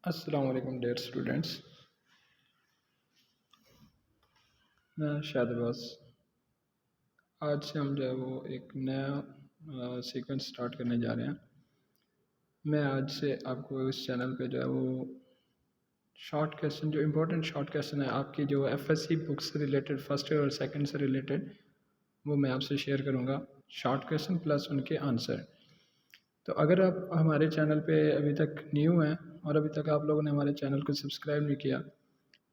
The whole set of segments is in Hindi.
अस्सलाम वालेकुम डियर स्टूडेंट्स। मैं शादबाज। आज से हम जो है वो एक नया सीक्वेंस स्टार्ट करने जा रहे हैं। मैं आज से आपको इस चैनल पे जो है वो शॉर्ट क्वेश्चन, जो इम्पोर्टेंट शॉर्ट क्वेश्चन है आपकी जो एफएससी बुक से रिलेटेड, फर्स्ट ईयर और सेकंड से रिलेटेड, वो मैं आपसे शेयर करूँगा। शॉर्ट क्वेश्चन प्लस उनके आंसर। तो अगर आप हमारे चैनल पे अभी तक न्यू हैं और अभी तक आप लोगों ने हमारे चैनल को सब्सक्राइब नहीं किया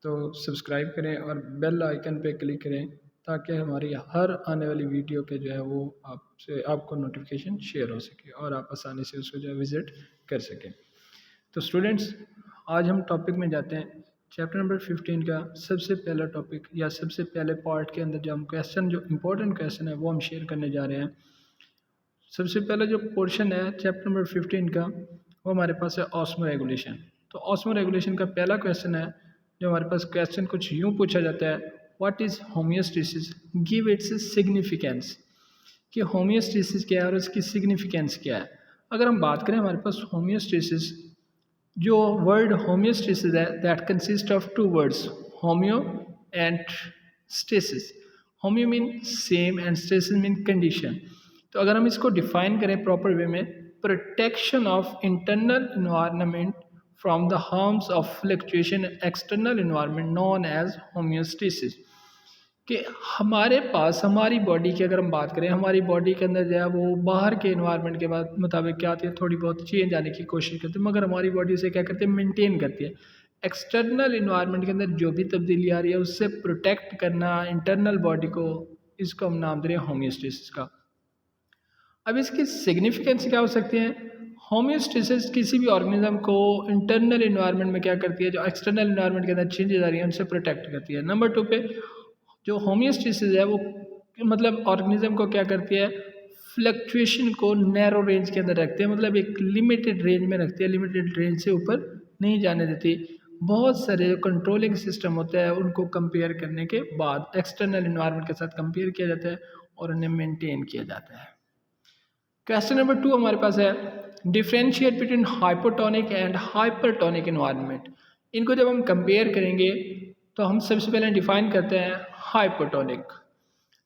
तो सब्सक्राइब करें और बेल आइकन पे क्लिक करें ताकि हमारी हर आने वाली वीडियो के जो है वो आपको नोटिफिकेशन शेयर हो सके और आप आसानी से उसको जो है विज़िट कर सकें। तो स्टूडेंट्स, आज हम टॉपिक में जाते हैं। चैप्टर नंबर 15 का सबसे पहला टॉपिक या सबसे पहले पार्ट के अंदर जो हम क्वेश्चन, जो इम्पोर्टेंट क्वेश्चन है वो हम शेयर करने जा रहे हैं। सबसे पहला जो पोर्शन है चैप्टर नंबर 15 का, वो हमारे पास है ऑस्मो रेगुलेशन। तो ऑस्मो रेगुलेशन का पहला क्वेश्चन है, जो हमारे पास क्वेश्चन कुछ यूँ पूछा जाता है, what is homeostasis, give its significance. कि होमियोस्टेसिस क्या है और इसकी सिग्निफिकेंस क्या है। अगर हम बात करें हमारे पास होमियोस्टेसिस, जो वर्ड होमियोस्टेसिस है that consist of two words, homeo and stasis. Homeo mean same and stasis mean condition. तो अगर हम इसको डिफाइन करें प्रॉपर वे में, protection of internal environment from the harms of fluctuation external environment known as homeostasis. कि हमारे पास हमारी बॉडी की अगर हम बात करें, हमारी बॉडी के अंदर जो है वो बाहर के इन्वायरमेंट के बाद मुताबिक क्या आती है, थोड़ी बहुत चेंज आने की कोशिश करती है, मगर हमारी बॉडी उसे क्या करती है, मेंटेन करती है। एक्सटर्नल इन्वायरमेंट के अंदर जो भी तब्दीली आ रही है उससे प्रोटेक्ट करना इंटरनल बॉडी को, इसको हम नाम दे रहे हैं होमियोस्टेसिस का। अब इसकी सिग्निफिकेंस क्या हो सकती है। होमियोस्टेसिस किसी भी ऑर्गेनिज्म को इंटरनल इन्वायरमेंट में क्या करती है, जो एक्सटर्नल इन्वायरमेंट के अंदर चेंजेस आ रही हैं उनसे प्रोटेक्ट करती है। नंबर 2 पे जो होमियोस्टेसिस है वो मतलब ऑर्गेनिज्म को क्या करती है, फ्लक्चुएशन को नैरो रेंज के अंदर रखती है, मतलब एक लिमिटेड रेंज में रखती है, लिमिटेड रेंज से ऊपर नहीं जाने देती। बहुत सारे जो कंट्रोलिंग सिस्टम होते हैं उनको कंपेयर करने के बाद एक्सटर्नल इन्वायरमेंट के साथ कंपेयर किया जाता है और उन्हें मेंटेन किया जाता है। क्वेश्चन नंबर 2 हमारे पास है, differentiate between hypotonic and hypertonic environment. इनको जब हम कंपेयर करेंगे तो हम सबसे पहले डिफाइन करते हैं hypotonic,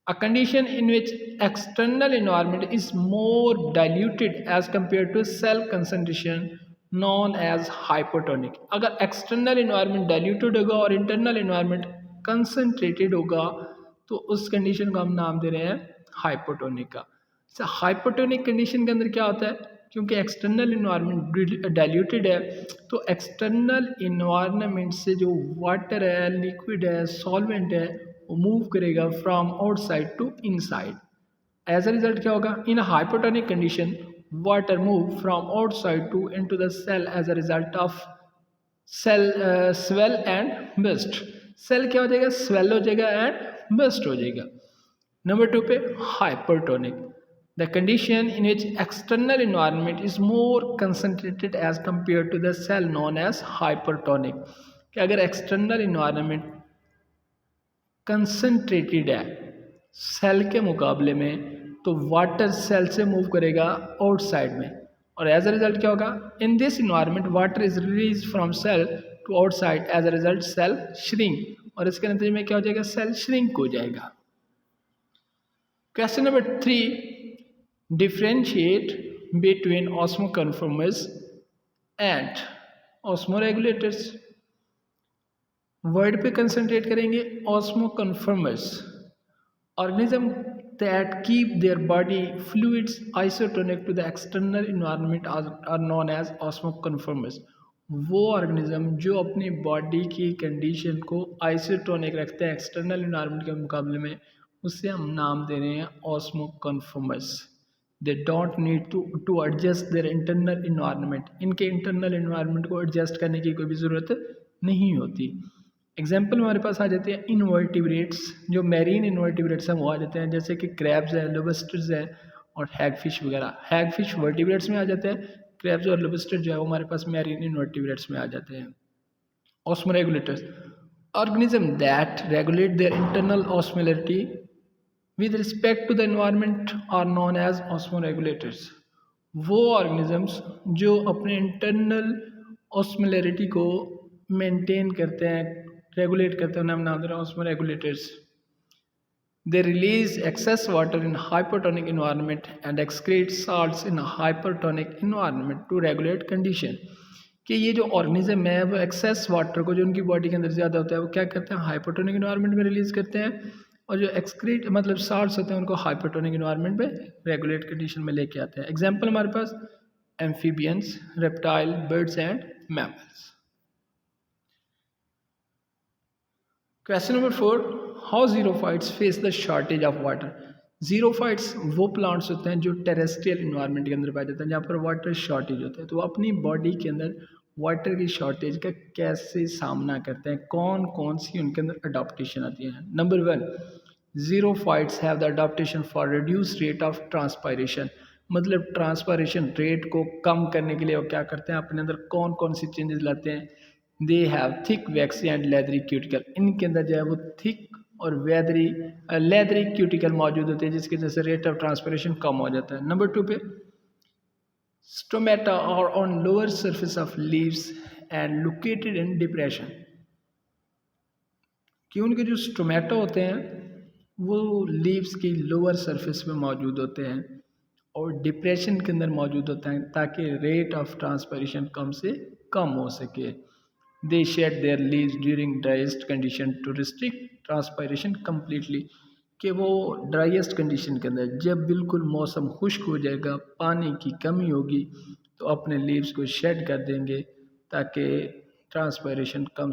a condition in which external environment is more diluted as compare to cell concentration known as hypotonic. अगर एक्सटर्नल इन्वायरमेंट डाइल्यूटेड होगा और इंटरनल इन्वायरमेंट कंसंट्रेटेड होगा तो उस कंडीशन को हम नाम दे रहे हैं हाइपोटोनिक का। हाइपोटोनिक कंडीशन के अंदर क्या होता है, क्योंकि एक्सटर्नल इन्वायरमेंट डाइल्यूटेड है तो एक्सटर्नल इन्वायरमेंट से जो वाटर है, लिक्विड है, सॉल्वेंट है, वो मूव करेगा from outside to inside. As a result क्या होगा, in hypotonic condition water move from outside to into the cell as a result of cell swell and burst. Cell क्या हो जाएगा, स्वेल हो जाएगा एंड बस्ट हो जाएगा। नंबर 2 पे hypertonic, the condition in which external environment is more concentrated as compare to the cell known as hypertonic. कि अगर एक्सटर्नल इन्वायरमेंट कंसनट्रेटेड है सेल के मुकाबले में तो वाटर सेल से मूव करेगा आउटसाइड में, और एज अ रिजल्ट क्या होगा, in this environment water is release from cell to outside, as a result cell shrink, और इसके नतीजे में क्या हो जाएगा, सेल श्रिंक हो जाएगा। Question number 3, differentiate between osmoconformers and osmoregulators। Word पे कंसंट्रेट करेंगे। osmoconformers, organism that keep their body fluids isotonic to the external environment are known as osmoconformers। वो ऑर्गेनिज्म जो अपनी बॉडी की कंडीशन को आइसोटोनिक रखते हैं एक्सटर्नल इन्वायरमेंट के मुकाबले में, उससे हम नाम दे रहे हैं osmoconformers. They don't need to adjust their internal environment. इनके इंटरनल इन्वायरमेंट को एडजस्ट करने की कोई भी ज़रूरत नहीं होती। एग्जाम्पल हमारे पास आ जाते हैं इनवर्टिब्रेट्स, जो मैरीन इनवर्टिब्रेट्स हैं वो आ जाते हैं, जैसे कि क्रैब्स हैं, लोबस्टर्स हैं और हैगफिश वगैरह। हैगफिश वर्टिब्रेट्स में आ जाते हैं, क्रैब्स और लोबस्टर जो है वो हमारे पास मैरीन इनवर्टिब्रेट्स में आ जाते हैं। Osmoregulators, organism that regulate their internal osmolarity with respect to the environment are known as osmoregulators. वो ऑर्गेनिजम्स जो अपने इंटरनल ऑस्मोलैरिटी को मेंटेन करते हैं, रेगुलेट करते हैं, उन्हें हम नाम दे रहे हैं ऑस्मोरेगुलेटर्स। They release excess water in hypertonic environment and excrete salts in a hypertonic environment to regulate condition। कि ये जो ऑर्गेनिज्म है वो एक्सेस वाटर को जो उनकी बॉडी के अंदर ज़्यादा होता है वो क्या करते हैं, हाइपरटोनिक इन्वायरमेंट में रिलीज करते हैं, और जो एक्सक्रीट मतलब साल्ट्स होते हैं उनको हाइपरटोनिक इन्वायरमेंट में रेगुलेट कंडीशन में लेके आते हैं। एग्जाम्पल हमारे पास amphibians, reptile, birds and mammals. Question number 4, how xerophytes face the shortage of water. Xerophytes वो प्लांट्स होते हैं जो टेरेस्ट्रियल इन्वायरमेंट के अंदर पाए जाते हैं जहाँ पर वाटर शॉर्टेज होता है, तो वो अपनी बॉडी के अंदर वाटर की शॉर्टेज का कैसे सामना करते हैं, कौन कौन सी उनके अंदर अडॉप्टेशन आती है। Number 1, xerophytes have the adaptation for reduce rate of transpiration. मतलब ट्रांसपायरेशन रेट को कम करने के लिए वो क्या करते हैं, अपने अंदर कौन कौन सी चेंजेस लाते हैं। They have thick vaccine and leathery cuticle. इनके अंदर जो है वो थिक और लेदरी क्यूटिकल मौजूद होते हैं जिसकी वजह से रेट ऑफ ट्रांसपिरेशन कम हो जाता है। नंबर 2 पे स्टोमेटा और on lower surface of leaves and located in depression. कि उनके जो स्टोमेटा होते हैं वो लीव्स की लोअर सरफेस में मौजूद होते हैं और डिप्रेशन के अंदर मौजूद होते हैं ताकि रेट ऑफ ट्रांसपिरेशन कम से कम हो सके। They shed their leaves during driest condition to restrict transpiration completely। कि वो ड्राइएस्ट कंडीशन के अंदर जब बिल्कुल मौसम खुश्क हो जाएगा, पानी की कमी होगी, तो अपने लीव्स को शेड कर देंगे ताकि ट्रांसपायरेशन कम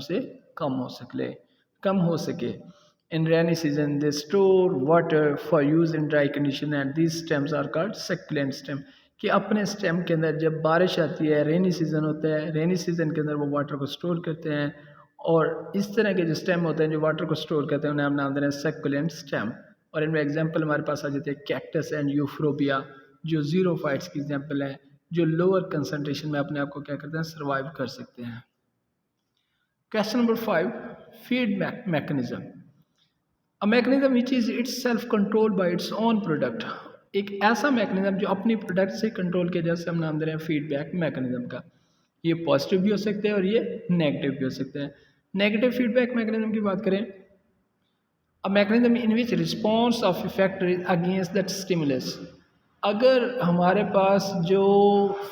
हो सके। In rainy season they store water for use in dry condition and these stems are called succulent stem. कि अपने स्टेम के अंदर जब बारिश आती है, रेनी सीज़न होता है, रेनी सीज़न के अंदर वो वाटर को स्टोर करते हैं, और इस तरह के जो स्टेम होते हैं जो वाटर को स्टोर करते हैं उन्हें हम नाम दे रहे हैं सक्युलेंट स्टेम। और इनमें एग्जांपल हमारे पास आ जाते हैं कैक्टस एंड यूफ्रोबिया जो जीरोफाइट्स की एग्जांपल है, जो लोअर कंसंट्रेशन में अपने आप को क्या करते हैं, सर्वाइव कर सकते हैं। Question number 5, feed mechanism. A mechanism which is it's self controlled by its own product. एक ऐसा मैकेनिज्म जो अपनी प्रोडक्ट से कंट्रोल के, जैसे हम नाम दे रहे हैं फीडबैक मैकेनिज्म का। ये पॉजिटिव भी हो सकते हैं और ये नेगेटिव भी हो सकते हैं। नेगेटिव फीडबैक मैकेनिज्म की बात करें, a mechanism in which response of effector is against that stimulus. अगर हमारे पास जो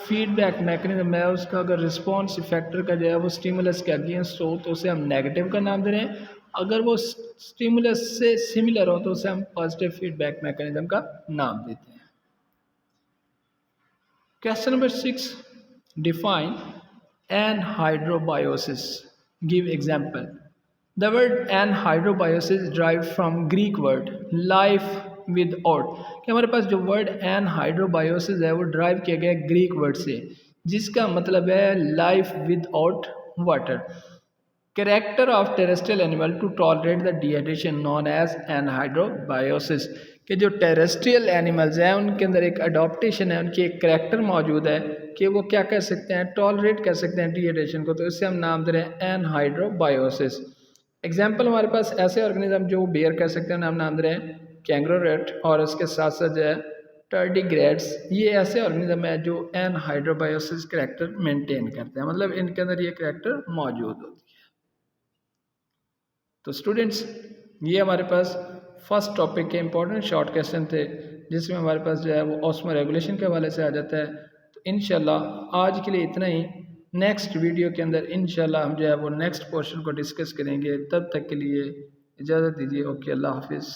फीडबैक मैकेनिज्म है उसका अगर रिस्पॉन्स इफेक्टर का जो है वो स्टिमुलस के अगेंस्ट हो तो उसे हम नेगेटिव का नाम दे रहे हैं। अगर वो स्टिमुलस से सिमिलर हो तो उसे हम पॉजिटिव फीडबैक मैकेनिज्म का नाम देते हैं। Question number 6, define anhydrobiosis, give example. The word anhydrobiosis derived from Greek word life without। कि हमारे पास जो वर्ड एनहाइड्रोबायोसिस है वो ड्राइव किया गया ग्रीक वर्ड से जिसका मतलब है life without water. Character of terrestrial animal to tolerate the dehydration known as anhydrobiosis. कि जो टेरेस्ट्रियल एनिमल्स हैं उनके अंदर एक अडॉप्टेशन है, उनकी एक कैरेक्टर मौजूद है कि वो क्या कर सकते हैं, टॉलरेट कर सकते हैं डिहाइड्रेशन को, तो इससे हम नाम दे रहे हैं एनहाइड्रोबायोसिस। एग्जाम्पल हमारे पास ऐसे ऑर्गेनिज्म जो बेयर कर सकते हैं हम नाम दे रहे हैं कैंगरोरेट, और उसके साथ साथ जो है टर्डिग्रेड्स। ये ऐसे ऑर्गेनिज्म है जो एनहाइड्रोबायोसिस कैरेक्टर मेंटेन करते हैं, मतलब इनके अंदर ये कैरेक्टर मौजूद होती है। तो स्टूडेंट्स ये हमारे पास फर्स्ट टॉपिक के इंपॉर्टेंट शॉर्ट क्वेश्चन थे जिसमें हमारे पास जो है वो ऑस्मो रेगुलेशन के हवाले से आ जाता है। तो इंशाल्लाह आज के लिए इतना ही। नेक्स्ट वीडियो के अंदर इंशाल्लाह हम जो है वो नेक्स्ट पोर्शन को डिस्कस करेंगे। तब तक के लिए इजाज़त दीजिए। ओके, अल्लाह हाफिज़।